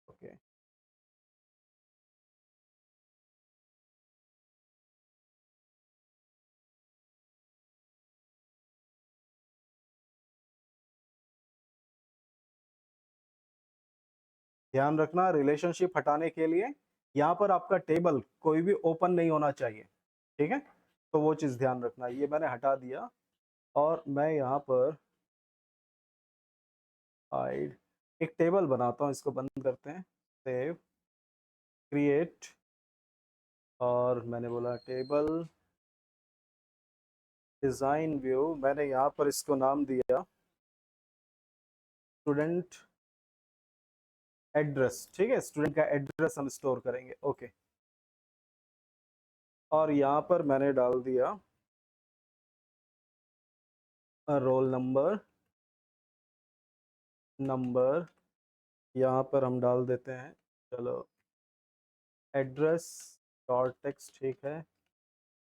ओके, ध्यान रखना रिलेशनशिप हटाने के लिए यहाँ पर आपका टेबल कोई भी ओपन नहीं होना चाहिए, ठीक है। तो वो चीज ध्यान रखना। ये मैंने हटा दिया और मैं यहाँ पर हाइड एक टेबल बनाता हूँ, इसको बंद करते हैं। सेव, क्रिएट, और मैंने बोला टेबल डिजाइन व्यू, मैंने यहाँ पर इसको नाम दिया स्टूडेंट एड्रेस, ठीक है। स्टूडेंट का एड्रेस हम स्टोर करेंगे, ओके। और यहाँ पर मैंने डाल दिया रोल नंबर, नंबर, यहाँ पर हम डाल देते हैं, चलो एड्रेस डॉट टेक्स्ट, ठीक है।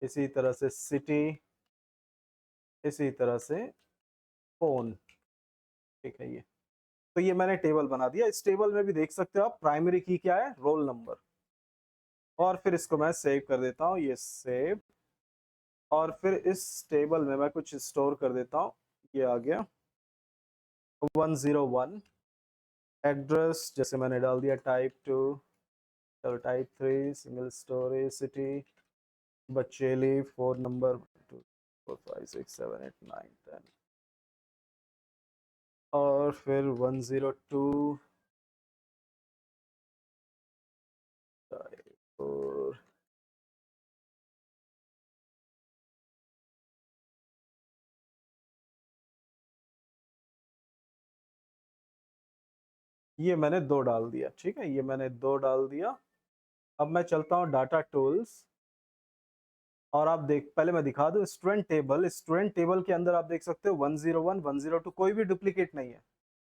इसी तरह से सिटी, इसी तरह से फोन, ठीक है। ये तो ये मैंने टेबल बना दिया। इस टेबल में भी देख सकते हो आप प्राइमरी की क्या है, रोल नंबर। और फिर इसको मैं सेव कर देता हूँ, ये सेव। और फिर इस टेबल में मैं कुछ स्टोर कर देता हूँ, ये आ गया 101। एड्रेस जैसे मैंने डाल दिया टाइप 2, चलो type 3, single storey, city Bacheli, phone number 2 4 5 6 7 8 9 10, और फिर 102 और ये मैंने 2 डाल दिया, ठीक है। ये मैंने 2 डाल दिया। अब मैं चलता हूँ डाटा टूल्स, और आप देख, पहले मैं दिखा दूं स्टूडेंट टेबल। स्टूडेंट टेबल के अंदर आप देख सकते हो 101 102 कोई भी डुप्लीकेट नहीं है।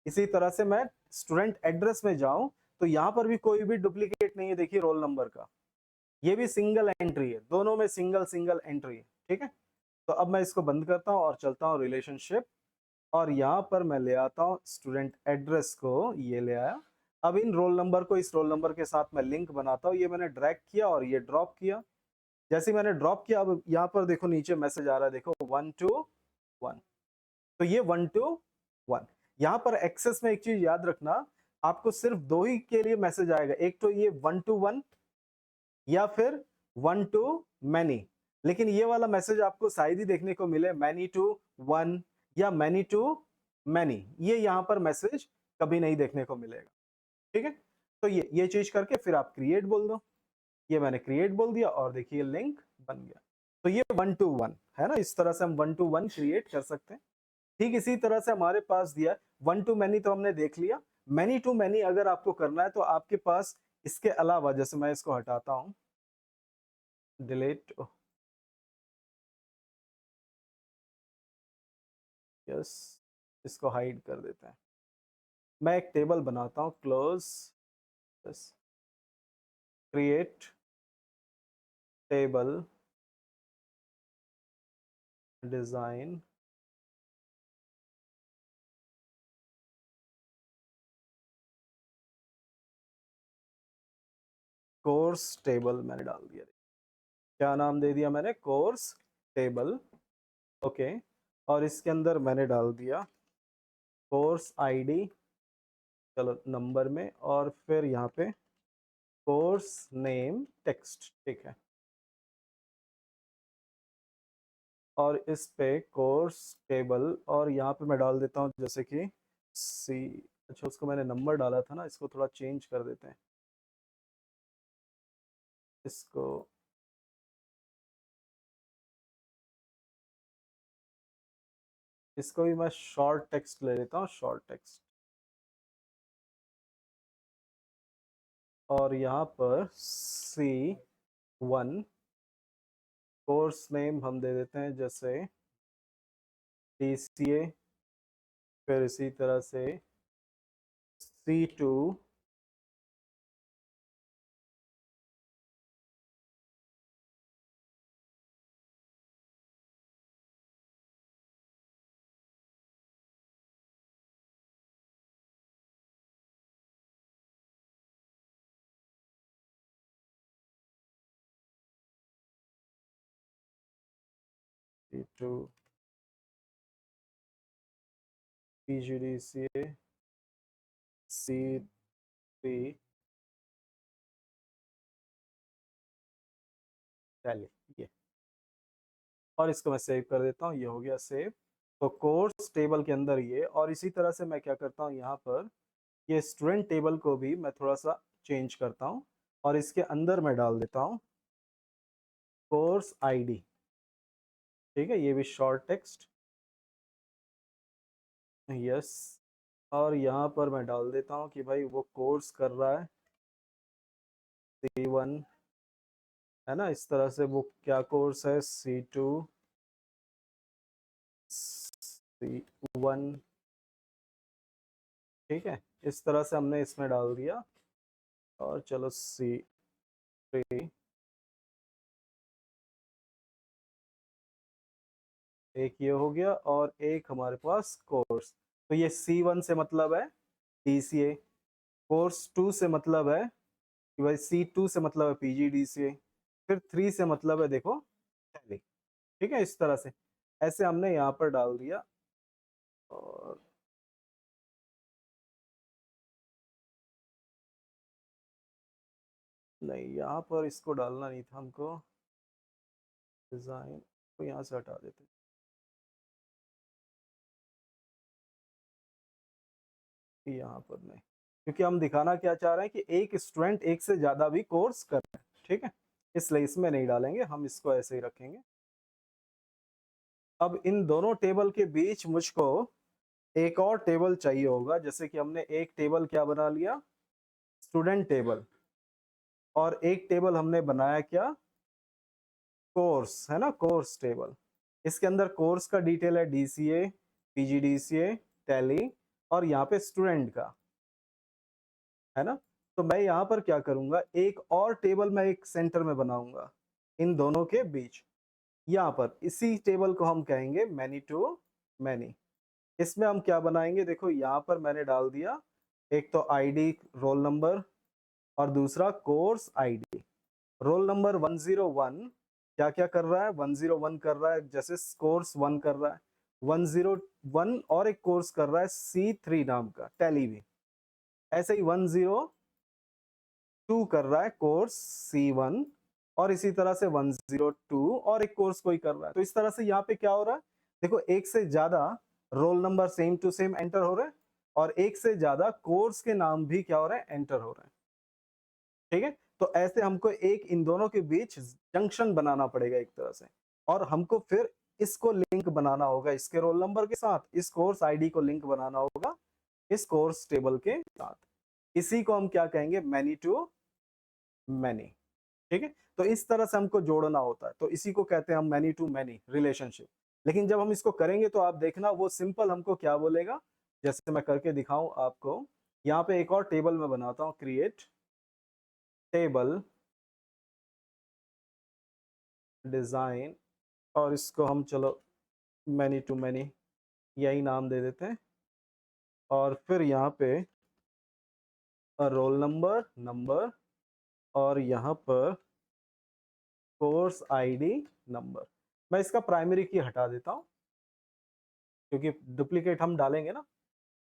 इसी तरह से मैं स्टूडेंट एड्रेस में जाऊं तो यहाँ पर भी कोई भी डुप्लीकेट नहीं है, देखिए रोल नंबर का। ये भी सिंगल एंट्री है, दोनों में सिंगल सिंगल एंट्री है, ठीक है। तो अब मैं इसको बंद करता हूँ और चलता हूँ रिलेशनशिप, और यहाँ पर मैं ले आता हूँ स्टूडेंट एड्रेस को, ये ले आया। अब इन रोल नंबर को इस रोल नंबर के साथ मैं लिंक बनाता हूँ। ये मैंने ड्रैग किया और ये ड्रॉप किया। जैसे ही मैंने ड्रॉप किया, अब यहाँ पर देखो नीचे मैसेज आ रहा है, देखो 121। तो ये 121। यहाँ पर एक्सेस में एक चीज याद रखना, आपको सिर्फ 2 ही के लिए मैसेज आएगा, एक तो ये 121 या फिर 1 to many। लेकिन ये वाला मैसेज आपको शायद ही देखने को मिले many to one या many to many, ये यहाँ पर मैसेज कभी नहीं देखने को मिलेगा, ठीक है। तो ये चीज करके फिर आप क्रिएट बोल दो। ये मैंने क्रिएट बोल दिया और देखिए लिंक बन गया। तो ये 1 to 1 है ना, इस तरह से हम 1 to 1 क्रिएट कर सकते हैं। ठीक इसी तरह से हमारे पास दिया 1 to many, तो हमने देख लिया। many to many अगर आपको करना है तो आपके पास इसके अलावा, जैसे मैं इसको हटाता हूँ, डिलीट, यस, इसको हाइड कर देते हैं। मैं एक टेबल बनाता हूँ, close, yes, create table design, course table मैंने डाल दिया। क्या नाम दे दिया मैंने, कोर्स टेबल, ओके। और इसके अंदर मैंने डाल दिया कोर्स आईडी, चलो नंबर में, और फिर यहाँ पे कोर्स नेम टेक्स्ट, ठीक है। और इस पे कोर्स टेबल, और यहाँ पे मैं डाल देता हूँ जैसे कि सी, अच्छा उसको मैंने नंबर डाला था ना, इसको थोड़ा चेंज कर देते हैं। इसको इसको भी मैं शॉर्ट टेक्स्ट ले लेता हूँ, शॉर्ट टेक्स्ट। और यहाँ पर C1 कोर्स नेम हम दे देते हैं जैसे DCA, फिर इसी तरह से C2 C2 PGDCA C3 tally, ये। और इसको मैं सेव कर देता हूँ, ये हो गया सेव। तो कोर्स टेबल के अंदर ये, और इसी तरह से मैं क्या करता हूँ यहाँ पर ये स्टूडेंट टेबल को भी मैं थोड़ा सा चेंज करता हूँ और इसके अंदर मैं डाल देता हूँ कोर्स आईडी। ठीक है, ये भी शॉर्ट टेक्स्ट, यस। और यहाँ पर मैं डाल देता हूँ कि भाई वो कोर्स कर रहा है C1, है ना। इस तरह से वो क्या कोर्स है C2 C1। ठीक है, इस तरह से हमने इसमें डाल दिया। और चलो C3 एक ये हो गया, और एक हमारे पास कोर्स। तो ये C1 से मतलब है DCA, कोर्स 2 से मतलब है कि भाई C2 से मतलब है PGDCA, फिर 3 से मतलब है देखो टैली। ठीक है, इस तरह से ऐसे हमने यहाँ पर डाल दिया। और नहीं, यहाँ पर इसको डालना नहीं था हमको, डिजाइन को यहाँ से हटा देते। यहाँ पर नहीं, क्योंकि हम दिखाना क्या चाह रहे हैं कि एक स्टूडेंट एक से ज्यादा भी कोर्स कर रहे हैं। ठीक है, इसलिए इसमें नहीं डालेंगे, हम इसको ऐसे ही रखेंगे। अब इन दोनों टेबल के बीच मुझको एक और टेबल चाहिए होगा। जैसे कि हमने एक टेबल क्या बना लिया, स्टूडेंट टेबल, और एक टेबल हमने बनाया क्या, कोर्स, है ना, कोर्स टेबल। इसके अंदर कोर्स का डिटेल है DCA PGDCA टैली, और यहाँ पे स्टूडेंट का, है ना। तो मैं यहाँ पर क्या करूंगा, एक और टेबल मैं एक सेंटर में बनाऊंगा इन दोनों के बीच। यहाँ पर इसी टेबल को हम कहेंगे मैनी टू मैनी। इसमें हम क्या बनाएंगे, देखो यहाँ पर मैंने डाल दिया एक तो आईडी रोल नंबर, और दूसरा कोर्स आईडी। रोल नंबर 101 क्या क्या कर रहा है, 101 कर रहा है, जैसे कोर्स 1 कर रहा है 101, और एक कोर्स कर रहा है C3 नाम का टैली भी। ऐसे ही 102 कर रहा है कोर्स C1, और इसी तरह से 102 और एक कोर्स कोई कर रहा है। तो इस तरह से यहाँ पे क्या हो रहा है, देखो एक से ज्यादा roll number same to same enter हो रहे हैं, और एक से ज्यादा कोर्स के नाम भी क्या हो रहे हैं, एंटर हो रहे हैं। ठीक है, तो ऐसे हमको एक इन दोनों के बीच जंक्शन बनाना पड़ेगा एक तरह से, और हमको फिर इसको लिंक बनाना होगा इसके रोल नंबर के साथ, इस कोर्स आईडी को लिंक बनाना होगा इस कोर्स टेबल के साथ। इसी को हम क्या कहेंगे, मैनी टू मैनी। ठीक है, तो इस तरह से हमको जोड़ना होता है, तो इसी को कहते हैं हम मैनी टू मैनी रिलेशनशिप। लेकिन जब हम इसको करेंगे तो आप देखना वो सिंपल हमको क्या बोलेगा, जैसे मैं करके दिखाऊं आपको। यहाँ पे एक और टेबल में बनाता हूँ, क्रिएट टेबल डिजाइन, और इसको हम चलो मैनी टू मैनी यही नाम दे देते हैं। और फिर यहाँ पे रोल नंबर नंबर, और यहाँ पर कोर्स आईडी नंबर। मैं इसका प्राइमरी की हटा देता हूँ क्योंकि डुप्लीकेट हम डालेंगे ना,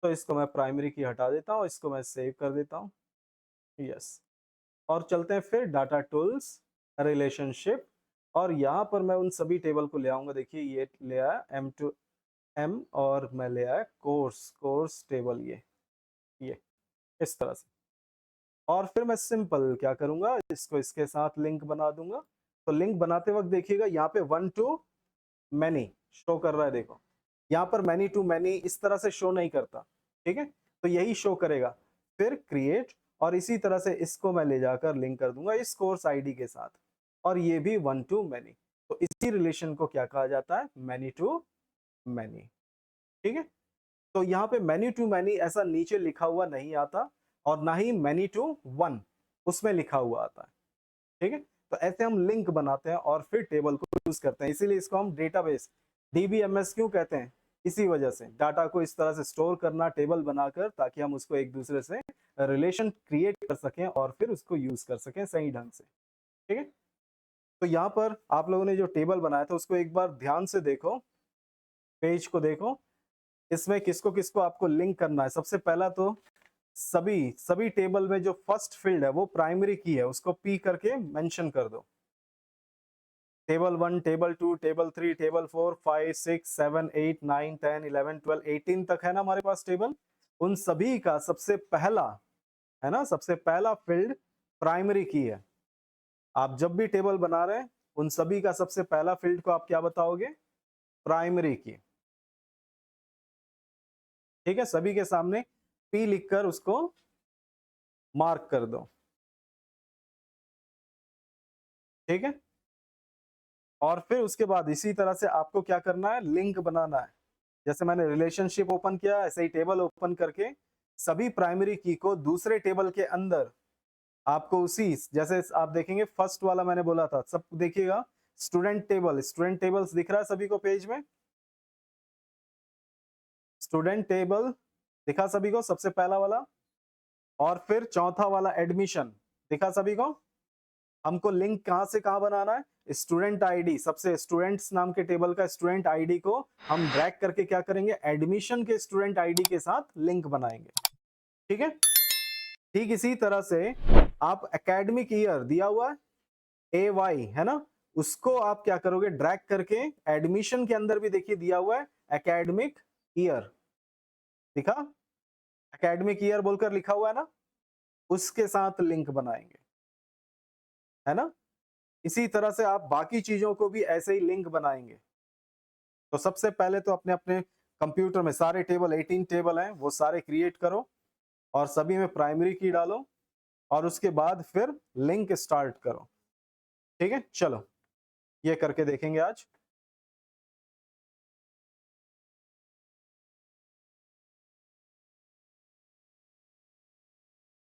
तो इसको मैं प्राइमरी की हटा देता हूँ, इसको मैं सेव कर देता हूँ, यस। और चलते हैं फिर डाटा टूल्स रिलेशनशिप, और यहाँ पर मैं उन सभी टेबल को ले आऊंगा। देखिए ये ले आया M, और मैं ले आया कोर्स टेबल, ये इस तरह से। और फिर मैं सिंपल क्या करूंगा, इसको इसके साथ लिंक बना दूंगा। तो लिंक बनाते वक्त देखिएगा यहाँ पे 1 टू मैनी शो कर रहा है, देखो यहाँ पर मैनी टू मैनी इस तरह से शो नहीं करता। ठीक है, तो यही शो करेगा। फिर क्रिएट, और इसी तरह से इसको मैं ले जाकर लिंक कर दूंगा इस कोर्स आईडी के साथ, और ये भी वन टू मैनी। तो इसी रिलेशन को क्या कहा जाता है? Many to many. ठीक है, तो यहाँ पे मैनी टू मैनी ऐसा नीचे लिखा हुआ नहीं आता, और ना ही मैनी टू वन उसमें लिखा हुआ आता है। ठीक है, तो ऐसे हम लिंक बनाते हैं और फिर टेबल को यूज करते हैं, इसीलिए इसको हम डेटाबेस डीबीएमएस क्यों कहते हैं? इसी वजह से डाटा को इस तरह से स्टोर करना टेबल बनाकर, ताकि हम उसको एक दूसरे से रिलेशन क्रिएट कर सकें और फिर उसको यूज कर सकें सही ढंग से। ठीक है, तो यहाँ पर आप लोगों ने जो टेबल बनाया था उसको एक बार ध्यान से देखो, पेज को देखो, इसमें किसको किसको आपको लिंक करना है। सबसे पहला तो सभी टेबल में जो फर्स्ट फील्ड है वो प्राइमरी की है, उसको पी करके मेंशन कर दो। टेबल 1, टेबल 2, टेबल 3, टेबल 4, 5, 6, 7, 8, 9, 10, 11, 12, 18 तक है ना हमारे पास टेबल। उन सभी का सबसे पहला है ना, सबसे पहला फील्ड प्राइमरी की है। आप जब भी टेबल बना रहे हैं उन सभी का सबसे पहला फील्ड को आप क्या बताओगे? प्राइमरी की। ठीक है, सभी के सामने पी लिखकर उसको मार्क कर दो। ठीक है, और फिर उसके बाद इसी तरह से आपको क्या करना है? लिंक बनाना है। जैसे मैंने रिलेशनशिप ओपन किया, ऐसे ही टेबल ओपन करके सभी प्राइमरी की को दूसरे टेबल के अंदर आपको उसी, जैसे आप देखेंगे फर्स्ट वाला मैंने बोला था, सब देखिएगा स्टूडेंट टेबल, स्टूडेंट टेबल्स दिख रहा है सभी को पेज में? स्टूडेंट टेबल दिखा सभी को सबसे पहला वाला? और फिर चौथा वाला एडमिशन दिखा सभी को? हमको लिंक कहां से कहां बनाना है? स्टूडेंट आईडी, सबसे स्टूडेंट्स नाम के टेबल का स्टूडेंट आईडी को हम ड्रैग करके क्या करेंगे? एडमिशन के स्टूडेंट आईडी के साथ लिंक बनाएंगे। ठीक है, ठीक इसी तरह से आप एकेडमिक ईयर दिया हुआ है AY है ना, उसको आप क्या करोगे? ड्रैग करके एडमिशन के अंदर भी देखिए दिया हुआ है एकेडमिक ईयर, दिखा? एकेडमिक ईयर बोलकर लिखा हुआ है ना, उसके साथ लिंक बनाएंगे, है ना। इसी तरह से आप बाकी चीजों को भी ऐसे ही लिंक बनाएंगे। तो सबसे पहले तो अपने अपने कंप्यूटर में सारे टेबल 18 टेबल हैं वो सारे क्रिएट करो और सभी में प्राइमरी की डालो, और उसके बाद फिर लिंक स्टार्ट करो। ठीक है, चलो ये करके देखेंगे आज।